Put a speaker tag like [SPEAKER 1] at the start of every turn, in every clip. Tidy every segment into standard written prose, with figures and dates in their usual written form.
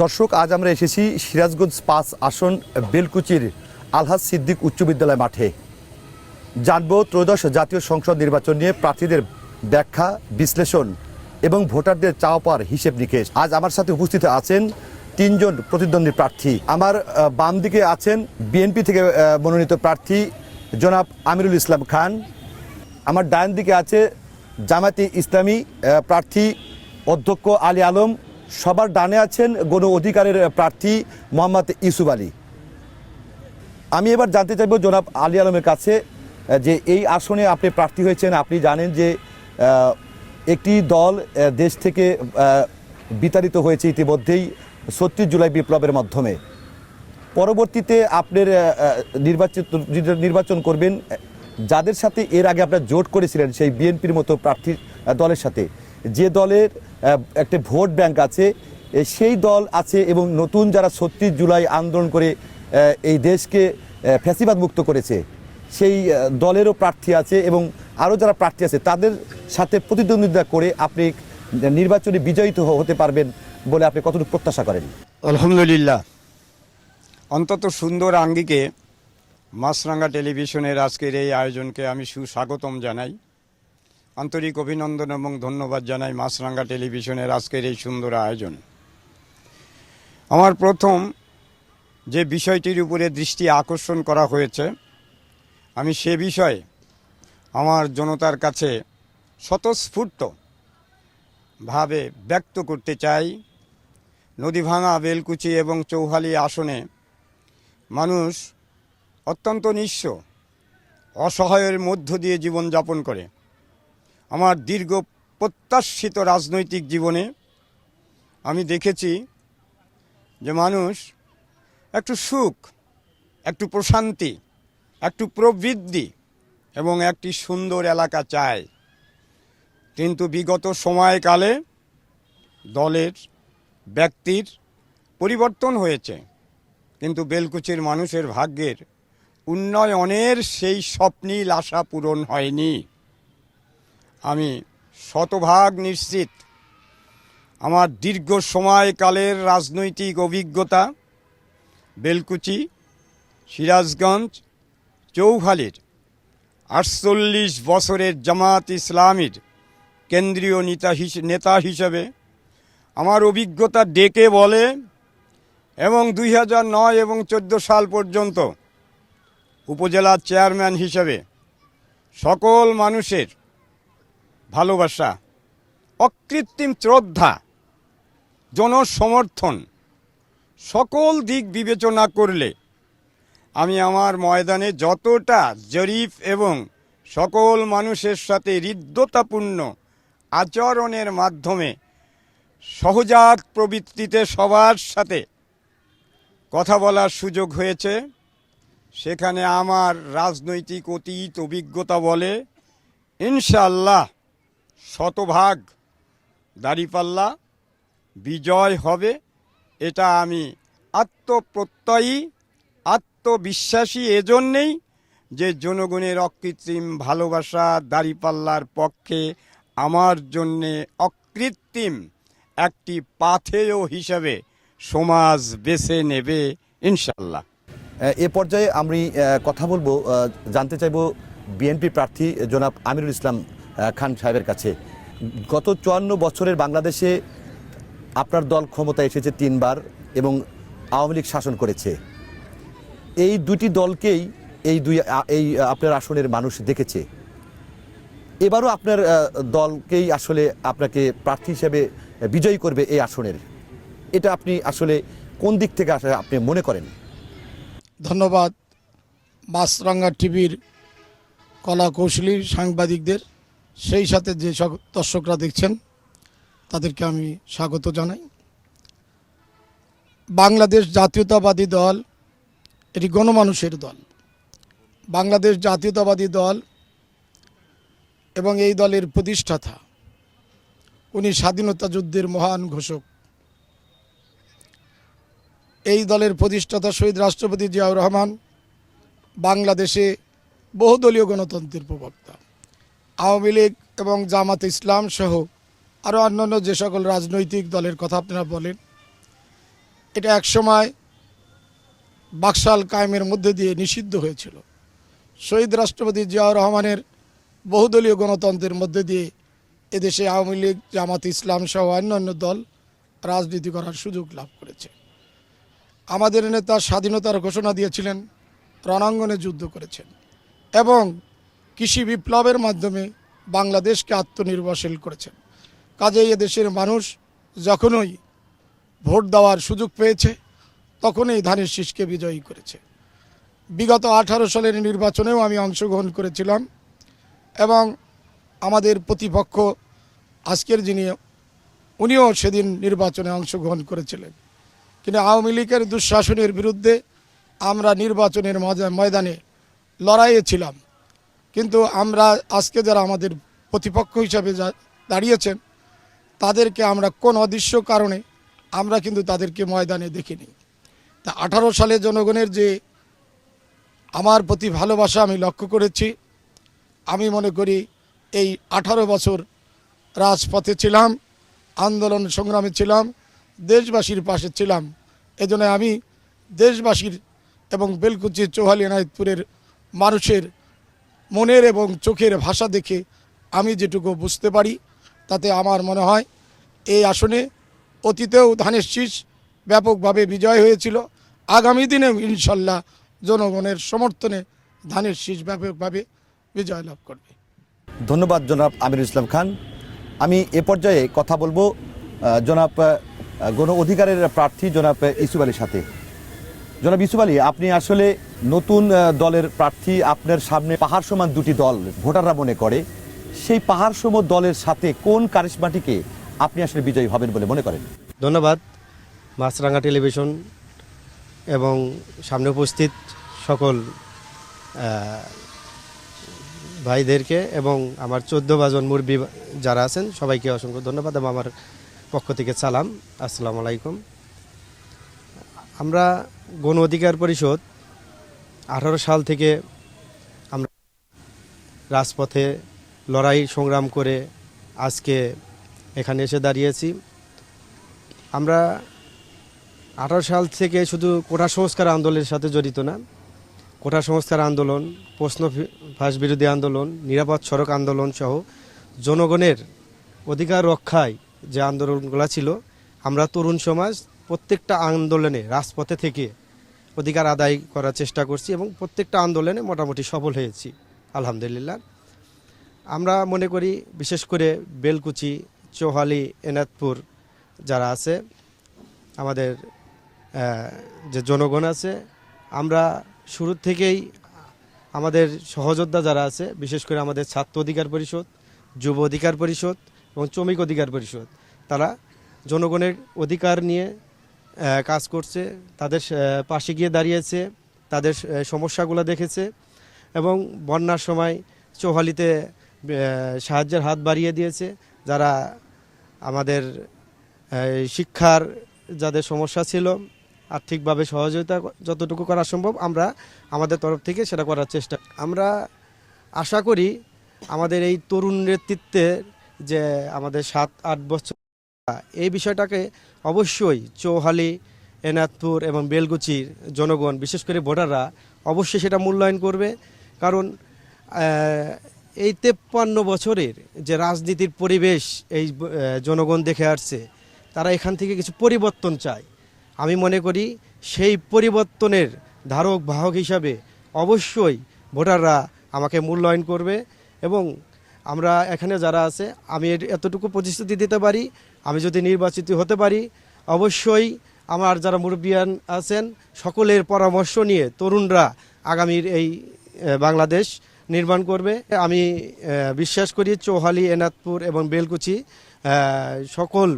[SPEAKER 1] দর্শক, আজ আমরা এসেছি সিরাজগঞ্জ ৫ আসন বেলকুচির আলহাজ সিদ্দিক উচ্চ বিদ্যালয় মাঠে। জানবো ত্রয়োদশ জাতীয় সংসদ নির্বাচন নিয়ে প্রার্থীদের ব্যাখ্যা, বিশ্লেষণ এবং ভোটারদের চাওয়া পাওয়ার হিসেব নিকেশ। আজ আমার সাথে উপস্থিত আছেন ৩ জন প্রতিদ্বন্দ্বী প্রার্থী। আমার বাম দিকে আছেন বিএনপি থেকে মনোনীত প্রার্থী জনাব আমিরুল ইসলাম খান। আমার ডান দিকে আছে জামায়াতে ইসলামী প্রার্থী অধ্যক্ষ আলী আলম। সবার ডানে আছেন গণ অধিকারের প্রার্থী মোহাম্মদ ইউসুফ আলী। আমি এবার জানতে চাইব জনাব আলী আলমের কাছে যে এই আসনে আপনি প্রার্থী হয়েছেন। আপনি জানেন যে একটি দল দেশ থেকে বিতাড়িত হয়েছে ইতিমধ্যেই ৩৬ জুলাই বিপ্লবের মাধ্যমে। পরবর্তীতে আপনার নির্বাচন করবেন যাদের সাথে এর আগে আপনার জোট করেছিলেন, সেই বিএনপির মতো প্রার্থী দলের সাথে, যে দলের একটা ভোট ব্যাংক আছে সেই দল আছে, এবং নতুন যারা ৩৬ জুলাই আন্দোলন করে এই দেশকে ফ্যাসিবাদ মুক্ত করেছে সেই দলেরও প্রার্থী আছে, এবং আরও যারা প্রার্থী আছে তাদের সাথে প্রতিদ্বন্দ্বিতা করে আপনি নির্বাচনে বিজয়িত হতে পারবেন বলে আপনি কতটুকু প্রত্যাশা করেন?
[SPEAKER 2] আলহামদুলিল্লাহ, অন্তত সুন্দর আঙ্গিকে মাছরাঙ্গা টেলিভিশনের আজকের এই আয়োজনকে আমি সুস্বাগতম জানাই। আন্তরিক অভিনন্দন এবং ধন্যবাদ জানাই মাছরাঙ্গা টেলিভিশনের আজকের এই সুন্দর আয়োজন। আমার প্রথম যে বিষয়টির উপরে দৃষ্টি আকর্ষণ করা হয়েছে, আমি সে বিষয়ে আমার জনতার কাছে স্বতঃস্ফূর্তভাবে ব্যক্ত করতে চাই। নদীভাঙা, বেলকুচি এবং চৌহালি আসনে মানুষ অত্যন্ত নিঃস্ব, অসহায়ের মধ্য দিয়ে জীবনযাপন করে। আমার দীর্ঘ প্রত্যাশিত রাজনৈতিক জীবনে আমি দেখেছি যে মানুষ একটু সুখ, একটু প্রশান্তি, একটু প্রবৃদ্ধি এবং একটি সুন্দর এলাকা চায়। কিন্তু বিগত সময়কালে দলের, ব্যক্তির পরিবর্তন হয়েছে, কিন্তু বেলকুচির মানুষের ভাগ্যের উন্নয়নের সেই স্বপ্নীল আশা পূরণ হয়নি। আমি শতভাগ নিশ্চিত, আমার দীর্ঘ সময়কালের রাজনৈতিক অভিজ্ঞতা, বেলকুচি, সিরাজগঞ্জ, চৌহালির ৪৮ বছরের জামাত ইসলামীর কেন্দ্রীয় নেতা হিসেবে আমার অভিজ্ঞতা ডেকে বলে, এবং ২০০৯ এবং ১৪ সাল পর্যন্ত উপজেলা চেয়ারম্যান হিসেবে সকল মানুষের ভালোবাসা, অকৃত্রিম শ্রদ্ধা, জনসমর্থন, সকল দিক বিবেচনা করলে আমি আমার ময়দানে যতটা জরিফ এবং সকল মানুষের সাথে হৃদ্যতাপূর্ণ আচরণের মাধ্যমে সহজাত প্রবৃত্তিতে সবার সাথে কথা বলার সুযোগ হয়েছে, সেখানে আমার রাজনৈতিক অতীত অভিজ্ঞতা বলে ইনশাআল্লাহ শতভাগ দাঁড়িপাল্লা বিজয় হবে। এটা আমি আত্মপ্রত্যয়ী, আত্মবিশ্বাসী এজন্যেই যে জনগণের অকৃত্রিম ভালোবাসা দাঁড়িপাল্লার পক্ষে আমার জন্যে অকৃত্রিম একটি পাথেয় হিসাবে সমাজ বেছে নেবে ইনশাআল্লাহ।
[SPEAKER 1] এ পর্যায়ে আমি কথা বলবো, জানতে চাইব বিএনপি প্রার্থী জনাব আমিরুল ইসলাম খান সাহেবের কাছে। গত ৫৪ বছরের বাংলাদেশে আপনার দল ক্ষমতায় এসেছে ৩ বার এবং আওয়ামী লীগ শাসন করেছে। এই দুটি দলকেই এই আপনার আসনের মানুষ দেখেছে। এবারও আপনার দলকেই আসলে আপনাকে প্রার্থী হিসেবে বিজয়ী করবে এই আসনের। এটা আপনি আসলে কোন দিক থেকে আসলে আপনি মনে করেন?
[SPEAKER 3] ধন্যবাদ মাছরাঙ্গা টিভির কলা কৌশলী সাংবাদিকদের, সেই সাথে যে সব দর্শকরা দেখছেন তাদেরকে আমি স্বাগত জানাই। বাংলাদেশ জাতীয়তাবাদী দল এটি গণমানুষের দল। বাংলাদেশ জাতীয়তাবাদী দল এবং এই দলের প্রতিষ্ঠাতা, উনি স্বাধীনতা যুদ্ধের মহান ঘোষক। এই দলের প্রতিষ্ঠাতা শহীদ রাষ্ট্রপতি জিয়াউর রহমান বাংলাদেশে বহুদলীয় গণতন্ত্রের প্রবক্তা। আওয়ামী লীগ এবং জামাত ইসলাম সহ আরও অন্যান্য যে সকল রাজনৈতিক দলের কথা আপনারা বলেন, এটা একসময় বাকশাল কায়েমের মধ্যে দিয়ে নিষিদ্ধ হয়েছিল। শহীদ রাষ্ট্রপতি জিয়াউর রহমানের বহুদলীয় গণতন্ত্রের মধ্যে দিয়ে এদেশে আওয়ামী লীগ, জামাত ইসলাম সহ অন্যান্য দল রাজনীতি করার সুযোগ লাভ করেছে। আমাদের নেতা স্বাধীনতার ঘোষণা দিয়েছিলেন, রণাঙ্গনে যুদ্ধ করেছেন এবং কৃষি বিপ্লবের মাধ্যমে বাংলাদেশকে আত্মনির্ভরশীল করেছেন। কাজেই এদেশের মানুষ যখনই ভোট দেওয়ার সুযোগ পেয়েছে তখনই ধানের শীষকে বিজয়ী করেছে। বিগত 18 সালের নির্বাচনেও আমি অংশগ্রহণ করেছিলাম এবং আমাদের প্রতিপক্ষ আজকের যিনি উনিও সেদিন নির্বাচনে অংশগ্রহণ করেছিলেন, কিন্তু আওয়ামী লীগের দুঃশাসনের বিরুদ্ধে আমরা নির্বাচনের ময়দানে লড়াইয়ে ছিলাম। কিন্তু আমরা আজকে যারা আমাদের প্রতিপক্ষ হিসাবে দাঁড়িয়েছেন তাদেরকে আমরা কোন অদৃশ্য কারণে আমরা কিন্তু তাদেরকে ময়দানে দেখিনি। তা 18 সালে জনগণের যে আমার প্রতি ভালোবাসা আমি লক্ষ্য করেছি। আমি মনে করি এই 18 বছর রাজপথে ছিলাম, আন্দোলন সংগ্রামে ছিলাম, দেশবাসীর পাশে ছিলাম। এজন্য আমি দেশবাসীর এবং বেলকুচি, চৌহালি, এনায়েতপুরের মানুষের মনের এবং চোখের ভাষা দেখে আমি যেটুকু বুঝতে পারি তাতে আমার মনে হয় এই আসনে অতীতেও ধানের শীষ ব্যাপকভাবে বিজয় হয়েছিল। আগামী দিনেও ইনশাল্লাহ জনগণের সমর্থনে ধানের শীষ ব্যাপকভাবে বিজয় লাভ করবে।
[SPEAKER 1] ধন্যবাদ জনাব আমিরুল ইসলাম খান। আমি এ পর্যায়ে কথা বলবো জনাব গণ অধিকারের প্রার্থী জনাব ইউসুফ আলীর সাথে। জনাব ইউসুফ আলী, আপনি আসলে নতুন দলের প্রার্থী, আপনার সামনে পাহাড় সমান দুটি দল ভোটাররা মনে করে, সেই পাহাড় সম দলের সাথে কোন কারিশমাটিকে আপনি আসলে বিজয়ী হবেন বলে মনে করেন?
[SPEAKER 4] ধন্যবাদ মাছরাঙা টেলিভিশন এবং সামনে উপস্থিত সকল ভাইদেরকে এবং আমার 14 জন মুরব্বী যারা আছেন সবাইকে অসংখ্য ধন্যবাদ এবং আমার পক্ষ থেকে সালাম, আসসালামু আলাইকুম। আমরা গণ অধিকার পরিষদ 18 সাল থেকে আমরা রাজপথে লড়াই সংগ্রাম করে আজকে এখানে এসে দাঁড়িয়েছি। আমরা 18 সাল থেকে শুধু কোটা সংস্কার আন্দোলনের সাথে জড়িত না, কোটা সংস্কার আন্দোলন, প্রশ্ন ফাঁস বিরোধী আন্দোলন, নিরাপদ সড়ক আন্দোলন সহ জনগণের অধিকার রক্ষায় যে আন্দোলনগুলো ছিল, আমরা তরুণ সমাজ প্রত্যেকটা আন্দোলনে রাজপথে থেকে অধিকার আদায় করার চেষ্টা করছি এবং প্রত্যেকটা আন্দোলনে মোটামুটি সফল হয়েছি আলহামদুলিল্লাহ। আমরা মনে করি বিশেষ করে বেলকুচি, চৌহালি, এনায়েতপুর যারা আছে আমাদের যে জনগণ আছে, আমরা শুরু থেকেই আমাদের সহযোদ্ধা যারা আছে, বিশেষ করে আমাদের ছাত্র অধিকার পরিষদ, যুব অধিকার পরিষদ এবং শ্রমিক অধিকার পরিষদ, তারা জনগণের অধিকার নিয়ে কাজ করছে, তাদের পাশে গিয়ে দাঁড়িয়েছে, তাদের সমস্যাগুলো দেখেছে এবং বন্যার সময় চৌহালিতে সাহায্যের হাত বাড়িয়ে দিয়েছে। যারা আমাদের শিক্ষার যাদের সমস্যা ছিল, আর্থিকভাবে সহযোগিতা যতটুকু করা সম্ভব আমরা আমাদের তরফ থেকে সেটা করার চেষ্টা। আমরা আশা করি আমাদের এই তরুণ নেতৃত্বে যে আমাদের 7-8 বছর, এই বিষয়টাকে অবশ্যই চৌহালি, এনায়েতপুর এবং বেলকুচির জনগণ, বিশেষ করে ভোটাররা অবশ্যই সেটা মূল্যায়ন করবে। কারণ এই 53 বছরের যে রাজনীতির পরিবেশ এই জনগণ দেখে আসছে, তারা এখান থেকে কিছু পরিবর্তন চায়। আমি মনে করি সেই পরিবর্তনের ধারক বাহক হিসাবে অবশ্যই ভোটাররা আমাকে মূল্যায়ন করবে এবং আমরা এখানে যারা আছে, আমি এতটুকু প্রতিশ্রুতি দিতে পারি, আমি যদি নির্বাচিত হতে পারি অবশ্যই আমার যারা মুরব্বিয়ান আছেন সকলের পরামর্শ নিয়ে তরুণরা আগামীর এই বাংলাদেশ নির্মাণ করবে। আমি বিশ্বাস করি চৌহালি, এনায়েতপুর এবং বেলকুচি সকল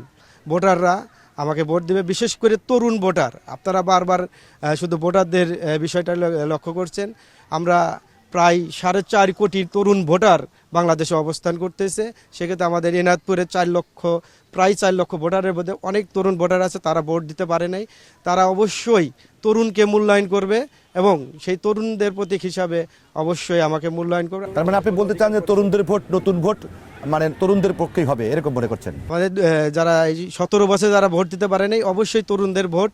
[SPEAKER 4] ভোটাররা আমাকে ভোট দেবে, বিশেষ করে তরুণ ভোটার। আপনারা বারবার শুধু ভোটারদের বিষয়টা লক্ষ্য করছেন। আমরা প্রায় 4.5 কোটি তরুণ ভোটার বাংলাদেশে অবস্থান করতেছে। সেক্ষেত্রে আমাদের এনায়েতপুরে প্রায় 4 লক্ষ ভোটারের মধ্যে অনেক তরুণ ভোটার আছে, তারা ভোট দিতে পারে নাই। তারা অবশ্যই তরুণকে মূল্যায়ন করবে এবং সেই তরুণদের প্রতীক হিসাবে অবশ্যই আমাকে মূল্যায়ন করবে।
[SPEAKER 1] তার মানে আপনি বলতে চান যে তরুণদের ভোট, নতুন ভোট মানে তরুণদের পক্ষেই হবে এরকম মনে করছেন?
[SPEAKER 4] আমাদের যারা এই 17 বছর যারা ভোট দিতে পারে নাই, অবশ্যই তরুণদের ভোট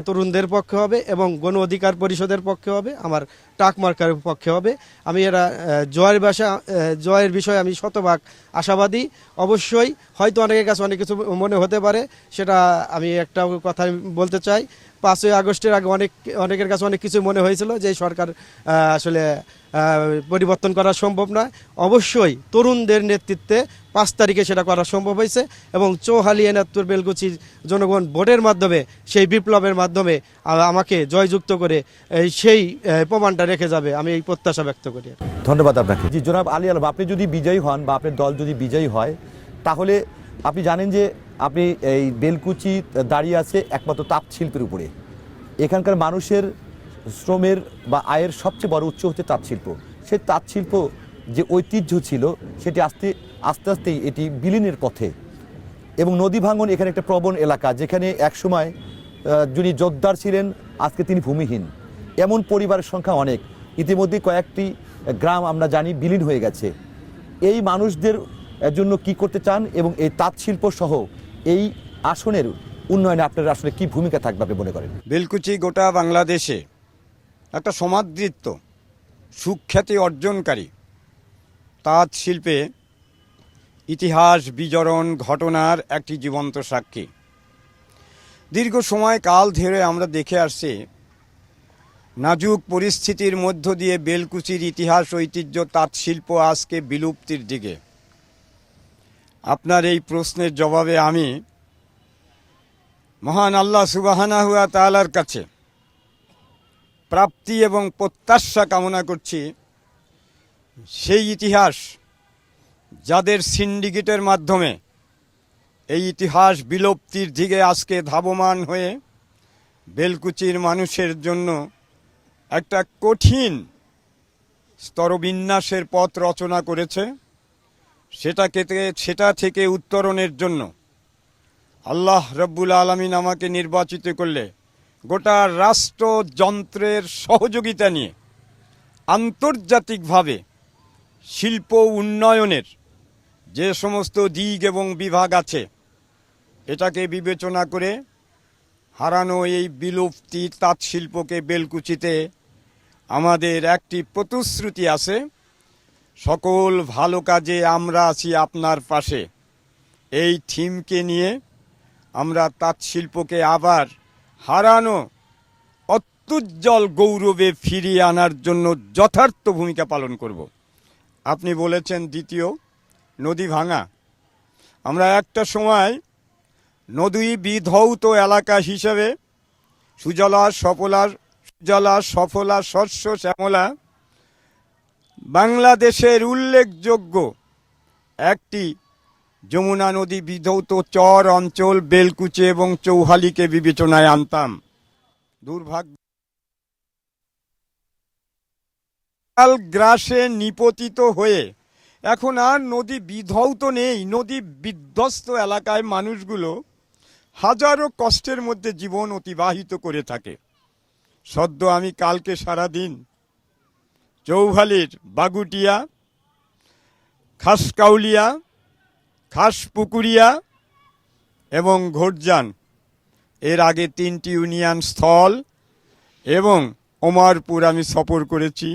[SPEAKER 4] তরুণদের পক্ষে হবে এবং গণ অধিকার পরিষদের পক্ষে হবে, আমার টাক মার্কার পক্ষে হবে। আমি এরা জয়ের বিষয়ে আমি শতভাগ আশাবাদী। অবশ্যই হয়তো অনেকের কাছে অনেক কিছু মনে হতে পারে, সেটা আমি একটা কথা বলতে চাই। 5ই আগস্টের আগে অনেকের কাছে অনেক কিছু মনে হয়েছিল যে এই সরকার আসলে পরিবর্তন করা সম্ভব নয়। অবশ্যই তরুণদের নেতৃত্বে 5 তারিখে সেটা করা সম্ভব হয়েছে এবং চৌহালি এনাত্তর বেলকুচির জনগণ ভোটের মাধ্যমে সেই বিপ্লবের মাধ্যমে আমাকে জয়যুক্ত করে সেই প্রমাণটা রেখে যাবে, আমি এই প্রত্যাশা ব্যক্ত করি।
[SPEAKER 1] ধন্যবাদ আপনাকে। জি জনাব আলী আলম, আপনি যদি বিজয়ী হন বা আপনার দল যদি বিজয়ী হয়, তাহলে আপনি জানেন যে আপনি এই বেলকুচি দাঁড়িয়ে আছে একমাত্র তাঁত শিল্পের উপরে। এখানকার মানুষের শ্রমের বা আয়ের সবচেয়ে বড় উৎস হচ্ছে তাঁত শিল্প। সেই তাঁত শিল্প যে ঐতিহ্য ছিল সেটি আস্তে আস্তেই এটি বিলীনের পথে। এবং নদী ভাঙন এখানে একটা প্রবণ এলাকা, যেখানে একসময় যিনি জোরদার ছিলেন আজকে তিনি ভূমিহীন। এমন পরিবারের সংখ্যা অনেক। ইতিমধ্যে কয়েকটি গ্রাম আমরা জানি বিলীন হয়ে গেছে। এই মানুষদের জন্য কি করতে চান এবং এই তাঁত শিল্প সহ এই আসনের উন্নয়নে আপনার আসলে কি ভূমিকা থাকবে আপনি মনে করেন?
[SPEAKER 2] বেলকুচি গোটা বাংলাদেশে একটা সমাদৃত সুখ্যাতি অর্জনকারী তাঁত শিল্পে ইতিহাস বিবরণ ঘটনার একটি জীবন্ত সাক্ষী। দীর্ঘ সময় কাল ধরে আমরা দেখে আসছি নাজুক পরিস্থিতির মধ্য দিয়ে বেলকুচির ইতিহাস ঐতিহ্য তাঁত শিল্প আজকে বিলুপ্তির দিকে। আপনার এই প্রশ্নের জবাবে আমি মহান আল্লাহ সুবহানাহু ওয়া তাআলার কাছে প্রাপ্তি এবং প্রত্যাশা কামনা করছি, সেই ইতিহাস যাদের সিন্ডিকেটের মাধ্যমে এই ইতিহাস বিলুপ্তির দিকে আজকে ধাবমান হয়ে বেলকুচির মানুষের জন্য একটা কঠিন স্তরবিন্যাসের পথ রচনা করেছে, সেটা থেকে উত্তরণের জন্য আল্লাহ রব্বুল আলামিন আমাকে নির্বাচিত করলে গোটা রাষ্ট্রযন্ত্রের সহযোগিতা নিয়ে আন্তর্জাতিকভাবে শিল্প উন্নয়নের যে সমস্ত দিক এবং বিভাগ আছে এটাকে বিবেচনা করে হারানো এই বিলুপ্তি তাঁত শিল্পকে বেলকুচিতে আমাদের একটি প্রতিশ্রুতি আছে, সকল ভালো কাজে আমরা আছি আপনার পাশে। এই থিমকে নিয়ে আমরা তাঁত শিল্পকে আবার হারানো অত্যুজ্জ্বল গৌরবে ফিরিয়ে আনার জন্য যথার্থ ভূমিকা পালন করব। আপনি বলেছেন দ্বিতীয় নদী ভাঙা। আমরা একটা সময় নদী বিধৌত এলাকা হিসেবে সুজলা সফলা শস্য শ্যামলা বাংলাদেশের উল্লেখযোগ্য একটি যমুনা নদী বিধৌত চর অঞ্চল বেলকুচি এবং চৌহালিকে বিবেচনায় আনতাম। দুর্ভাগ্য গ্রাসে নিপতিত হয়ে এখন আর নদী বিধৌত নেই। নদী বিধ্বস্ত এলাকায় মানুষগুলো হাজারো কষ্টের মধ্যে জীবন অতিবাহিত করে থাকে। সদ্য আমি কালকে সারাদিন চৌহালির বাগুটিয়া, খাসকাউলিয়া, খাসপুকুরিয়া এবং ঘোরজান, এর আগে 3টি ইউনিয়ন স্থল এবং ওমরপুর আমি সফর করেছি।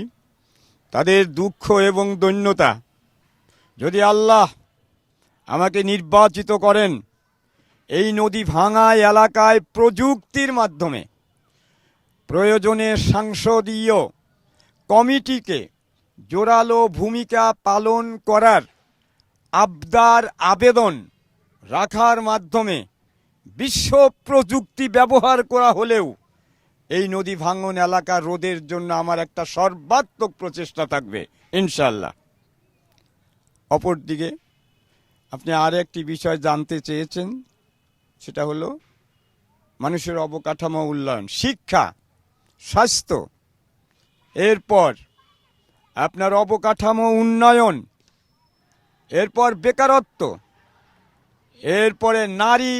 [SPEAKER 2] তাদের দুঃখ এবং দৈন্যতা, যদি আল্লাহ আমাকে নির্বাচিত করেন এই নদী ভাঙা এলাকায় প্রযুক্তির মাধ্যমে প্রয়োজনে সংসদীয় কমিটিকে জোরালো ভূমিকা পালন করার আবেদন রাখার মাধ্যমে বিশ্ব প্রযুক্তি ব্যবহার করা হলেও এই নদী ভাঙন এলাকা রোধের জন্য আমার একটা সর্বাত্মক প্রচেষ্টা থাকবে ইনশাল্লাহ। অপরদিকে আপনি আর একটি বিষয় জানতে চেয়েছেন, সেটা হলো মানুষের অবকাঠামো উন্নয়ন, শিক্ষা, স্বাস্থ্য, এরপর আপনার অবকাঠামো উন্নয়ন, এরপর বেকারত্ব, এরপরে নারী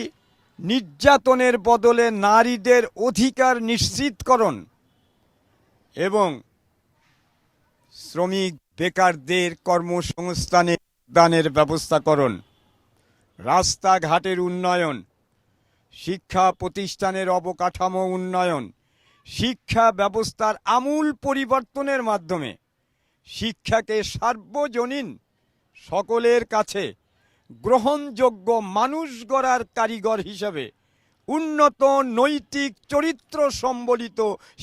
[SPEAKER 2] নির্যাতনের বদলে নারীদের অধিকার নিশ্চিতকরণ এবং শ্রমিক বেকারদের কর্মসংস্থানের উদ্যানের ব্যবস্থাকরণ, রাস্তাঘাটের উন্নয়ন, শিক্ষা প্রতিষ্ঠানের অবকাঠামো উন্নয়ন, শিক্ষা ব্যবস্থার আমূল পরিবর্তনের মাধ্যমে শিক্ষাকে সার্বজনীন সকলের কাছে গ্রহণযোগ্য মানুষ গড়ার কারিগর হিসাবে উন্নত নৈতিক চরিত্র সম্বলিত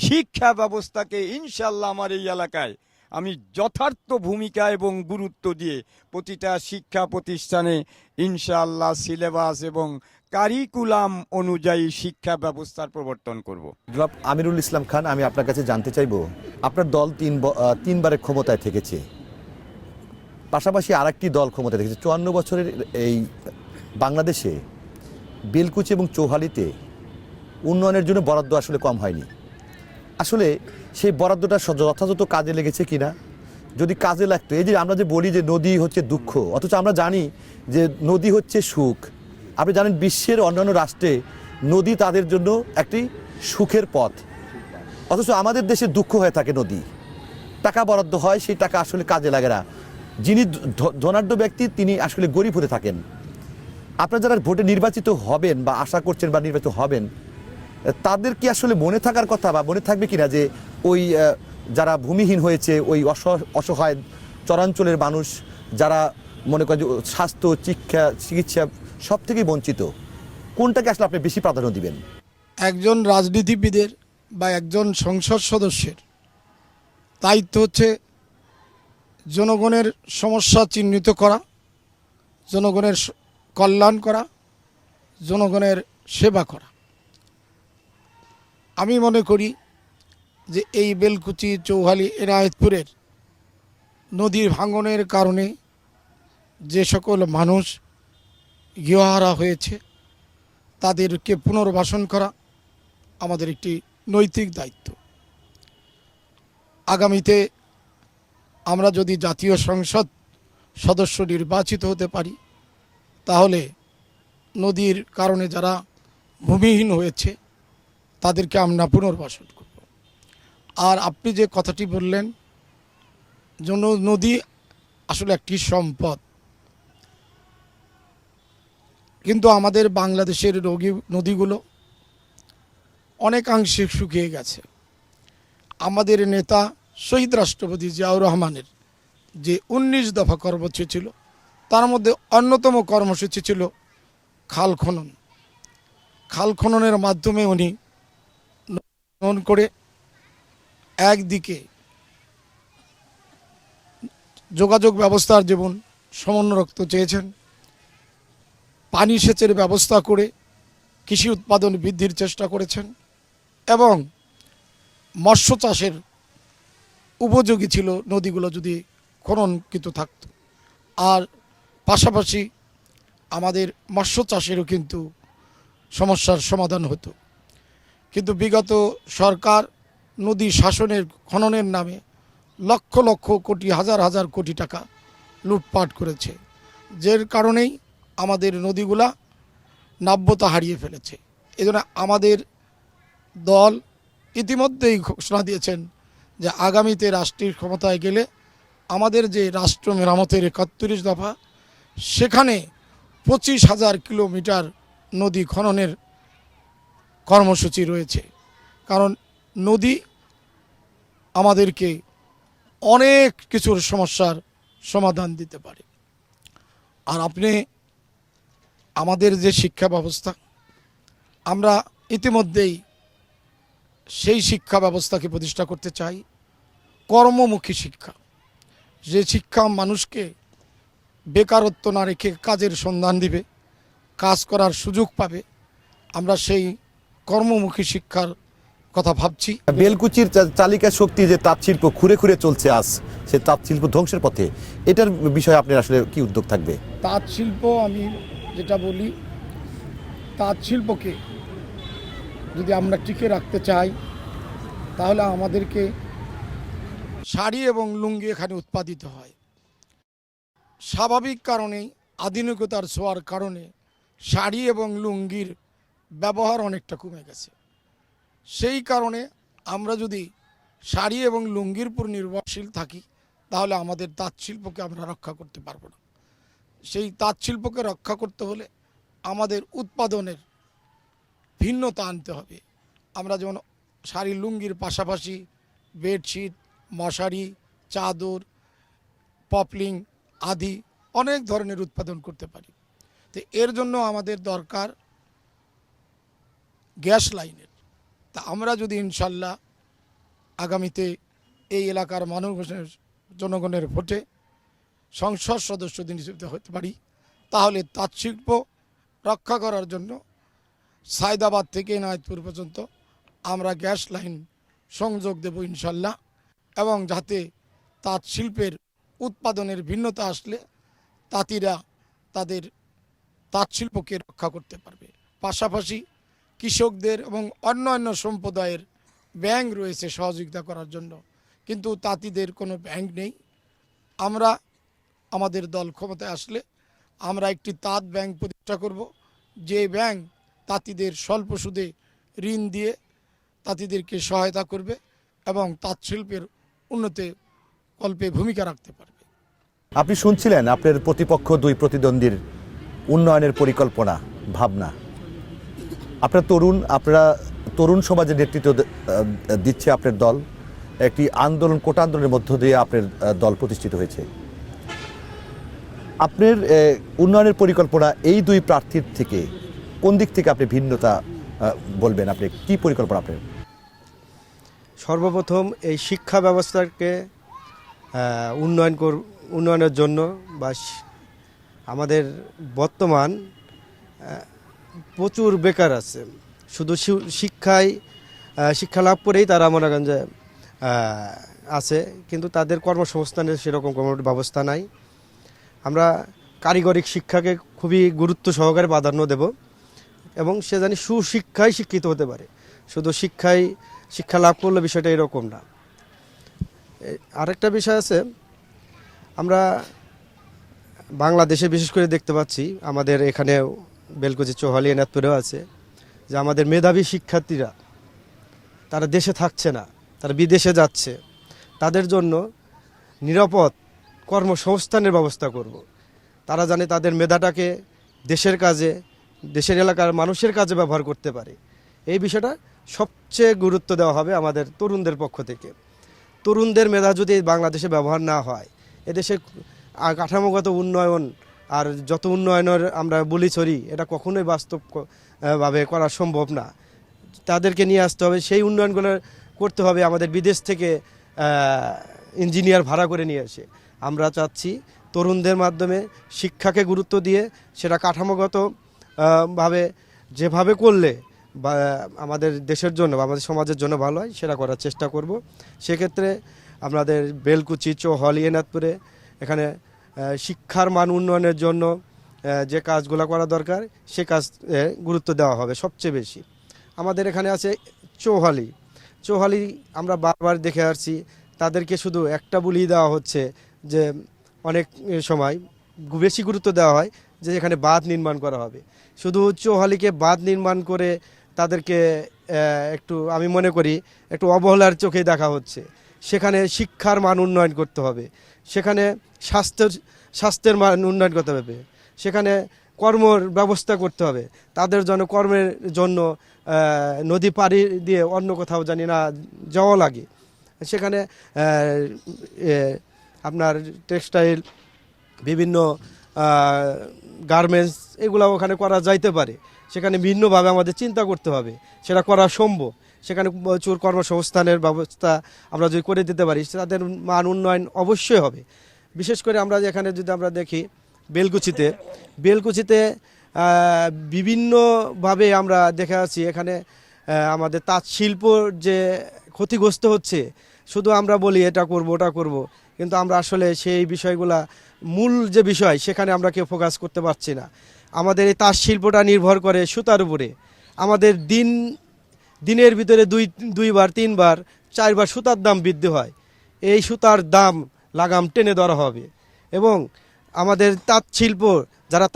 [SPEAKER 2] শিক্ষা ব্যবস্থাকে ইনশাল্লাহ আমার এই এলাকায় আমি যথার্থ ভূমিকা এবং গুরুত্ব দিয়ে প্রতিটা শিক্ষা প্রতিষ্ঠানে ইনশাআল্লাহ সিলেবাস এবং কারিকুলাম অনুযায়ী শিক্ষা ব্যবস্থার প্রবর্তন করব।
[SPEAKER 1] জনাব আমিরুল ইসলাম খান, আমি আপনার কাছে জানতে চাইব, আপনার দল তিনবারে ক্ষমতায় থেকেছে, পাশাপাশি আরেকটি দল ক্ষমতায় থেকেছে। 54 বছরের এই বাংলাদেশে বেলকুচি এবং চৌহালিতে উন্নয়নের জন্য বরাদ্দ আসলে কম হয়নি। আসলে সেই বরাদ্দটা যথাযথ কাজে লেগেছে কিনা, যদি কাজে লাগতো, এই যে আমরা যে বলি যে নদী হচ্ছে দুঃখ, অথচ আমরা জানি যে নদী হচ্ছে সুখ। আপনি জানেন বিশ্বের অন্যান্য রাষ্ট্রে নদী তাদের জন্য একটি সুখের পথ, অথচ আমাদের দেশে দুঃখ হয়ে থাকে নদী। টাকা বরাদ্দ হয়, সেই টাকা আসলে কাজে লাগে না। যিনি ধনাঢ্য ব্যক্তি তিনি আসলে গরিব হতে থাকেন। আপনারা যারা ভোটে নির্বাচিত হবেন বা আশা করছেন বা নির্বাচিত হবেন, তাদের কি আসলে মনে থাকার কথা বা মনে থাকবে কিনা যে ওই যারা ভূমিহীন হয়েছে, ওই অসহায় চরাঞ্চলের মানুষ যারা মনে করেন যে স্বাস্থ্য, চিকিৎসা সব থেকেই বঞ্চিত, কোনটাকে আসলে আপনি বেশি প্রাধান্য দিবেন?
[SPEAKER 3] একজন রাজনীতিবিদের বা একজন সংসদ সদস্যের দায়িত্ব হচ্ছে জনগণের সমস্যা চিহ্নিত করা, জনগণের কল্যাণ করা, জনগণের সেবা করা। আমি মনে করি যে এই বেলকুচি, চৌহালি, এনায়েতপুরের নদীর ভাঙনের কারণে যে সকল মানুষ গৃহহারা হয়েছে তাদেরকে পুনর্বাসন করা আমাদের একটি নৈতিক দায়িত্ব। আগামীতে আমরা যদি জাতীয় সংসদ সদস্য নির্বাচিত হতে পারি, তাহলে নদীর কারণে যারা ভূমিহীন হয়েছে তাদেরকে আমরা পুনর্বাসন করব। আর আপনি যে কথাটি বললেন, নদী আসলে একটি সম্পদ, কিন্তু আমাদের বাংলাদেশের নদীগুলো অনেকাংশে শুকিয়ে গেছে। আমাদের নেতা শহীদ রাষ্ট্রপতি জিয়াউর রহমানের যে 19 দফা কর্মসূচি ছিল, তার মধ্যে অন্যতম কর্মসূচি ছিল খাল খনন। খাল খননের মাধ্যমে উনি খনন করে একদিকে যোগাযোগ ব্যবস্থার যেমন সমুন্নত রাখতে চেয়েছেন, পানি সেচের ব্যবস্থা করে কৃষি উৎপাদন বৃদ্ধির চেষ্টা করেছেন এবং মৎস্য চাষের উপযোগী ছিল নদীগুলো যদি খননকৃত থাকত। আর পাশাপাশি আমাদের মৎস্য চাষেরও কিন্তু সমস্যার সমাধান হতো। কিন্তু বিগত সরকার নদী শাসনের খননের নামে লক্ষ লক্ষ কোটি, হাজার হাজার কোটি টাকা লুটপাট করেছে, যার কারণেই আমাদের নদীগুলা নাব্যতা হারিয়ে ফেলেছে। এজন্য আমাদের দল ইতিমধ্যেই ঘোষণা দিয়েছেন যে আগামীতে রাষ্ট্রীয় ক্ষমতায় গেলে আমাদের যে রাষ্ট্র মেরামতের 31 দফা, সেখানে 25,000 কিলোমিটার নদী খননের কর্মসূচি রয়েছে। কারণ নদী আমাদেরকে অনেক কিছুর সমস্যার সমাধান দিতে পারে। আর আপনি আমাদের যে শিক্ষা ব্যবস্থা, আমরা ইতিমধ্যেই সেই শিক্ষা ব্যবস্থাকে প্রতিষ্ঠা করতে চাই কর্মমুখী শিক্ষা, যে শিক্ষা মানুষকে বেকারত্ব না রেখে কাজের সন্ধান দিবে, কাজ করার সুযোগ পাবে। আমরা সেই কর্মমুখী শিক্ষার কথা ভাবছি।
[SPEAKER 1] বেলকুচির চালিকা শক্তি যে তাঁত শিল্প খুঁড়ে খুঁড়ে চলছে আজ, সে তাঁত শিল্প ধ্বংসের পথে, এটার বিষয়ে আপনার আসলে কি উদ্যোগ থাকবে?
[SPEAKER 3] তাঁত শিল্প, আমি যেটা বলি, তাঁত শিল্পকে যদি আমরা টিকে রাখতে চাই তাহলে আমাদেরকে শাড়ি এবং লুঙ্গি এখানে উৎপাদিত হয়। স্বাভাবিক কারণেই আধুনিকতার ছোঁয়ার কারণে শাড়ি এবং লুঙ্গির ব্যবহার অনেকটা কমে গেছে। সেই কারণে আমরা যদি শাড়ি এবং লুঙ্গির উপর নির্ভরশীল থাকি তাহলে আমাদের তাঁত শিল্পকে আমরা রক্ষা করতে পারবো না। সেই তাঁত শিল্পকে রক্ষা করতে হলে আমাদের উৎপাদনের ভিন্নতা আনতে হবে। আমরা যেমন শাড়ি লুঙ্গির পাশাপাশি বেডশিট, মশারি, চাদর, পপলিং আদি অনেক ধরনের উৎপাদন করতে পারি। তো এর জন্য আমাদের দরকার গ্যাস লাইনের। তা আমরা যদি ইনশাল্লাহ আগামীতে এই এলাকার মানুষের জনগণের ভোটে সংসদ সদস্য নির্বাচিত হতে পারি, তাহলে তাঁত শিল্প রক্ষা করার জন্য সায়দাবাদ থেকে এনায়েতপুর পর্যন্ত আমরা গ্যাস লাইন সংযোগ দেব ইনশাল্লাহ, এবং যাতে তাঁত শিল্পের উৎপাদনের ভিন্নতা আসলে তাঁতিরা তাদের তাঁত শিল্পকে রক্ষা করতে পারবে। পাশাপাশি কৃষকদের এবং অন্যান্য সম্প্রদায়ের ব্যাংক রয়েছে সহযোগিতা করার জন্য, কিন্তু তাঁতিদের কোনো ব্যাংক নেই। আমরা আমাদের দল ক্ষমতায় আসলে আমরা একটি তাঁত ব্যাংক প্রতিষ্ঠা করব, যে ব্যাংক তাঁতিদের স্বল্প সুদে ঋণ দিয়ে তাঁতিদেরকে সহায়তা করবে এবং তাঁত শিল্পের উন্নতি কল্পে ভূমিকা রাখতে পারবে।
[SPEAKER 1] আপনি শুনছিলেন আপনার প্রতিপক্ষ দুই প্রতিদ্বন্দ্বীর উন্নয়নের পরিকল্পনা, ভাবনা। আপনারা তরুণ সমাজের নেতৃত্ব দিচ্ছে আপনার দল, একটি আন্দোলন, কোটা আন্দোলনের মধ্য দিয়ে আপনার দল প্রতিষ্ঠিত হয়েছে। আপনার উন্নয়নের পরিকল্পনা এই দুই প্রার্থীর থেকে কোন দিক থেকে আপনি ভিন্নতা বলবেন? আপনি কি পরিকল্পনা আপনার?
[SPEAKER 4] সর্বপ্রথম এই শিক্ষা ব্যবস্থাকে উন্নয়নের জন্য বা আমাদের বর্তমান প্রচুর বেকার আছে, শুধু শিক্ষা লাভ করেই তারা মনে করেন যে আছে, কিন্তু তাদের কর্মসংস্থানের সেরকম কোনো ব্যবস্থা নাই। আমরা কারিগরিক শিক্ষাকে খুবই গুরুত্ব সহকারে প্রাধান্য দেব এবং সে জানি সুশিক্ষায় শিক্ষিত হতে পারে। শুধু শিক্ষা লাভ করলে বিষয়টা এরকম না। আরেকটা বিষয় আছে, আমরা বাংলাদেশে বিশেষ করে দেখতে পাচ্ছি, আমাদের এখানে বেলকুচি, চৌহালি, এনায়েতপুরেও আছে, যে আমাদের মেধাবী শিক্ষার্থীরা তারা দেশে থাকছে না, তারা বিদেশে যাচ্ছে। তাদের জন্য নিরাপদ কর্মসংস্থানের ব্যবস্থা করব। তারা জানে তাদের মেধাটাকে দেশের কাজে, দেশের এলাকার মানুষের কাজে ব্যবহার করতে পারে। এই বিষয়টা সবচেয়ে গুরুত্ব দেওয়া হবে আমাদের তরুণদের পক্ষ থেকে। তরুণদের মেধা যদি বাংলাদেশে ব্যবহার না হয়, এদেশে কাঠামোগত উন্নয়ন আর যত উন্নয়নের আমরা বলি ছড়ি, এটা কখনোই বাস্তবভাবে করা সম্ভব না। তাদেরকে নিয়ে আসতে হবে, সেই উন্নয়নগুলো করতে হবে আমাদের বিদেশ থেকে ইঞ্জিনিয়ার ভাড়া করে নিয়ে এসে। আমরা চাচ্ছি তরুণদের মাধ্যমে শিক্ষাকে গুরুত্ব দিয়ে সেটা কাঠামোগত ভাবে যেভাবে করলে বা আমাদের দেশের জন্য বা আমাদের সমাজের জন্য ভালো হয়, সেটা করার চেষ্টা করব। সেক্ষেত্রে আমাদের বেলকুচি, চৌহালি, এনায়েতপুরে এখানে শিক্ষার মান উন্নয়নের জন্য যে কাজগুলো করা দরকার সে কাজ গুরুত্ব দেওয়া হবে সবচেয়ে বেশি। আমাদের এখানে আছে চৌহালি আমরা বারবার দেখে আসছি, তাদেরকে শুধু একটা বলি দেওয়া হচ্ছে যে অনেক সময় বেশি গুরুত্ব দেওয়া হয় যে এখানে বাঁধ নির্মাণ করা হবে। শুধু চৌহালিকে বাঁধ নির্মাণ করে তাদেরকে একটু, আমি মনে করি একটু অবহেলার চোখে দেখা হচ্ছে। সেখানে শিক্ষার মান উন্নয়ন করতে হবে, সেখানে স্বাস্থ্যের মান উন্নয়ন করতে হবে, সেখানে কর্মর ব্যবস্থা করতে হবে। তাদের জন্য কর্মের জন্য নদী পাড়ি দিয়ে অন্য কোথাও জানি না যাওয়া লাগে। সেখানে আপনার টেক্সটাইল, বিভিন্ন গার্মেন্টস, এগুলো ওখানে করা যাইতে পারে। সেখানে ভিন্নভাবে আমাদের চিন্তা করতে হবে, সেটা করা সম্ভব। সেখানে প্রচুর কর্মসংস্থানের ব্যবস্থা আমরা যদি করে দিতে পারি, তাদের মান উন্নয়ন অবশ্যই হবে। বিশেষ করে আমরা এখানে যদি আমরা দেখি বেলকুচিতে বিভিন্নভাবে আমরা দেখে আছি, এখানে আমাদের তাঁত শিল্প যে ক্ষতিগ্রস্ত হচ্ছে। শুধু আমরা বলি এটা করব ওটা করব, কিন্তু আমরা আসলে সেই বিষয়গুলা, মূল যে বিষয়, সেখানে আমরা কেউ ফোকাস করতে পারছি না। আমাদের এই তাঁত শিল্পটা নির্ভর করে সুতার উপরে। আমাদের দিনের ভিতরে দুইবার, তিনবার, চারবার সুতার দাম বৃদ্ধি হয়। এই সুতার দাম লাগাম টেনে ধরা হবে এবং আমাদের তাঁত শিল্প যারা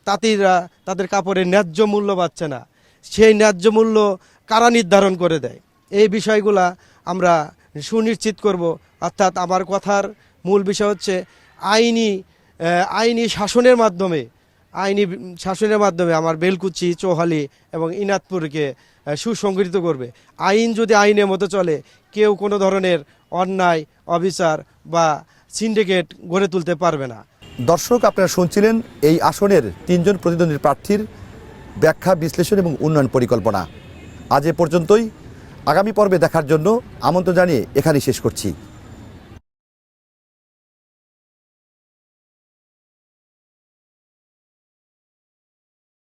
[SPEAKER 4] তাঁতিরা তাদের কাপড়ের ন্যায্য মূল্য পাচ্ছে না। সেই ন্যায্য মূল্য কারা নির্ধারণ করে দেয়, এই বিষয়গুলা আমরা সুনিশ্চিত করব। অর্থাৎ আমার কথার মূল বিষয় হচ্ছে আইনি আইনি শাসনের মাধ্যমে আমার বেলকুচি, চৌহালি এবং ইনাতপুরকে সুসংগঠিত করবে। আইন যদি আইনের মতো চলে, কেউ কোনো ধরনের অন্যায়, অবিচার বা সিন্ডিকেট গড়ে তুলতে পারবে না।
[SPEAKER 1] দর্শক, আপনারা শুনছিলেন এই আসনের 3 জন প্রতিদ্বন্দ্বী প্রার্থীর ব্যাখ্যা, বিশ্লেষণ এবং উন্নয়ন পরিকল্পনা। আজ এ পর্যন্তই। আগামী পর্বে দেখার জন্য আমন্ত্রণ জানিয়ে এখানেই শেষ করছি।